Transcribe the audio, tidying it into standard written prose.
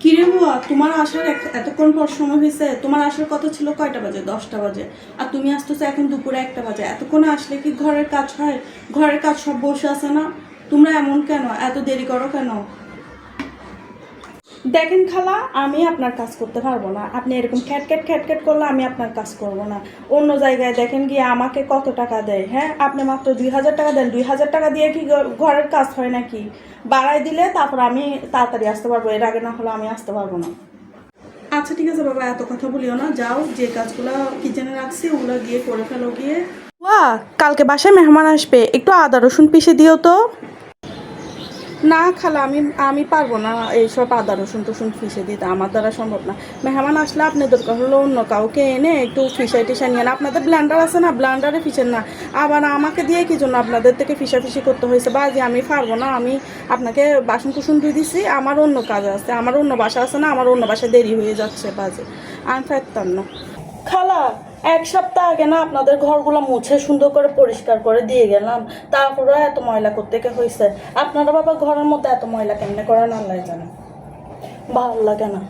কিরে বুয়া, তোমার আসার এতক্ষণ পর সময় হয়েছে? তোমার আসার কথা ছিল কয়টা বাজে? 10টা বাজে। আর তুমি আসতেছো এখন দুপুরে 1টা বাজে। এতক্ষণে আসলে কি ঘরের কাজ হয়? ঘরের কাজ সব বসে আছে না? তোমরা এমন কেন? এত দেরি করো কেন? দেখেন খালা, আমি আপনার কাজ করতে পারবো না। আপনি এরকম খ্যাটখ্যাট খ্যাটখ্যাট করলে আমি আপনার কাজ করব না। অন্য জায়গায় দেখেন গিয়ে আমাকে কত টাকা দেয়। হ্যাঁ, আপনি মাত্র 2000 টাকা দেন। 2000 টাকা দিয়ে কি ঘরের কাজ হয় নাকি? বাড়াই দিলে তারপর আমি তাড়াতাড়ি আসতে পারবো, এর আগে না হলে আমি আসতে পারবো না। আচ্ছা ঠিক আছে বাবা, এত কথা বলিও না। যাও, যে কাজগুলো কিচেনে রাখছি ওগুলো গিয়ে করে ফেলো গিয়ে। কালকে বাসায় মেহমান আসবে, একটু আদা রসুন পিষে দিও তো। না খালা, আমি আমি পারবো না এইসব আদা রসুন টসুন ফিসে দিতে, আমার দ্বারা সম্ভব না। মেহমান আসলে আপনি দরকার হলো অন্য কাউকে এনে একটু ফিসাই টিসাই নিয়ে, আপনাদের ব্লেন্ডার আছে না, ব্লেন্ডারে ফিসেন না। আবার আমাকে দিয়ে কি জন্য আপনাদের থেকে ফিসাফিসি করতে হয়েছে? বাজি আমি পারবো না। আমি আপনাকে বাসন কুসুন ধুয়ে দিছি, আমার অন্য কাজ আছে, আমার অন্য বাসা আছে না, আমার অন্য বাসায় দেরি হয়ে যাচ্ছে। বাজে আমি পারতাম না। খালা, 1 সপ্তাহ আগে না আপনাদের ঘরগুলো মুছে সুন্দর করে পরিষ্কার করে দিয়ে গেলাম, তারপরে এত ময়লা করতে হয়েছে। আপনারা বাবা ঘরের মধ্যে এত ময়লা কেমনে করেন আল্লাহ জানে, ভালো লাগে না।